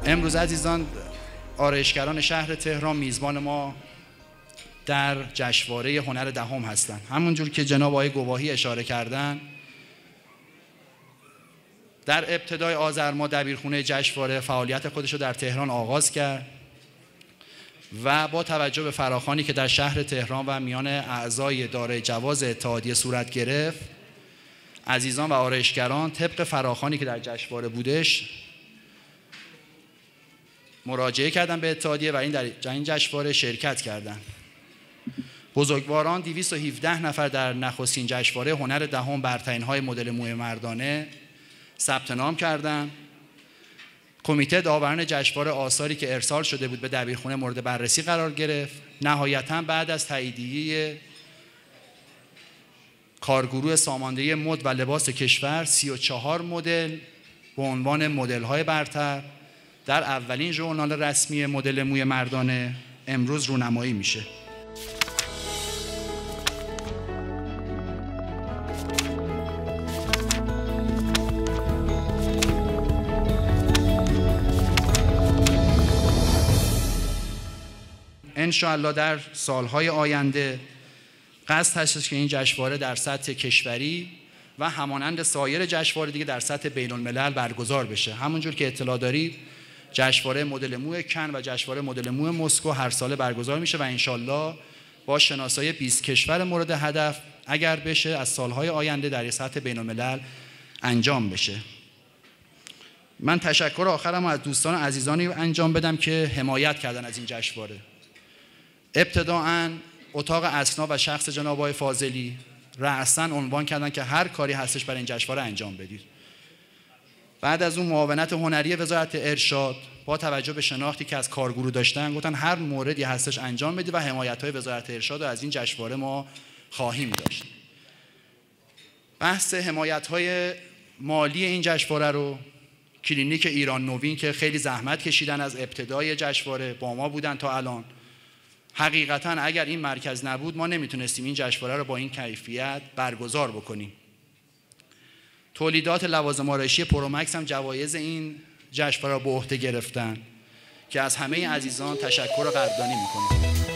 امروز عزیزان آرایشگران شهر تهران میزبان ما در جشنواره هنر دهم هستند. همونجور که جناب آقای گواهی اشاره کردن، در ابتدای آذر ماه دبیرخونه جشنواره فعالیت خودش رو در تهران آغاز کرد و با توجه به فراخوانی که در شهر تهران و میان اعضای دارای جواز اتحادیه صورت گرفت، عزیزان و آرایشگران طبق فراخوانی که در جشنواره بودش مراجعه کردن به اتحادیه و در این جشنواره شرکت کردند. بزرگواران 217 نفر در نخستین جشنواره هنر دهم برترین‌های مدل موی مردانه ثبت نام کردند. کمیته داوران جشنواره آثاری که ارسال شده بود به دبیرخونه مورد بررسی قرار گرفت. نهایتاً بعد از تاییدیه کارگروه ساماندهی مد و لباس کشور 34 مدل به عنوان مدل‌های برتر در اولین ژورنال رسمی مدل موی مردانه امروز رونمایی میشه. انشاءالله در سالهای آینده قصد هستش که این جشنواره در سطح کشوری و همانند سایر جشنواره دیگه در سطح بین الملل برگزار بشه. همونجور که اطلاع دارید جشنواره مدل موی کن و جشنواره مدل موی مسکو هر ساله برگزار میشه و انشالله با شناسایی 20 کشور مورد هدف اگر بشه از سالهای آینده در سطح بین الملل انجام بشه. من تشکر آخرم از دوستان عزیزانی انجام بدم که حمایت کردن از این جشنواره. ابتداءً اتاق اسنا و شخص جناب آقای فاضلی رأساً عنوان کردن که هر کاری هستش برای این جشنواره انجام بدید. بعد از اون معاونت هنری وزارت ارشاد با توجه به شناختی که از کارگروه داشتن گفتن هر موردی هستش انجام بدید و حمایت‌های وزارت ارشاد رو از این جشنواره ما خواهیم داشت. بحث حمایت‌های مالی این جشنواره رو کلینیک ایران نوین که خیلی زحمت کشیدن از ابتدای جشنواره با ما بودن تا الان، حقیقتاً اگر این مرکز نبود ما نمیتونستیم این جشنواره رو با این کیفیت برگزار بکنیم. تولیدات لوازم آرایشی پرومکس هم جوایز این جشنواره را به عهده گرفتن که از همه عزیزان تشکر و قدردانی میکنیم.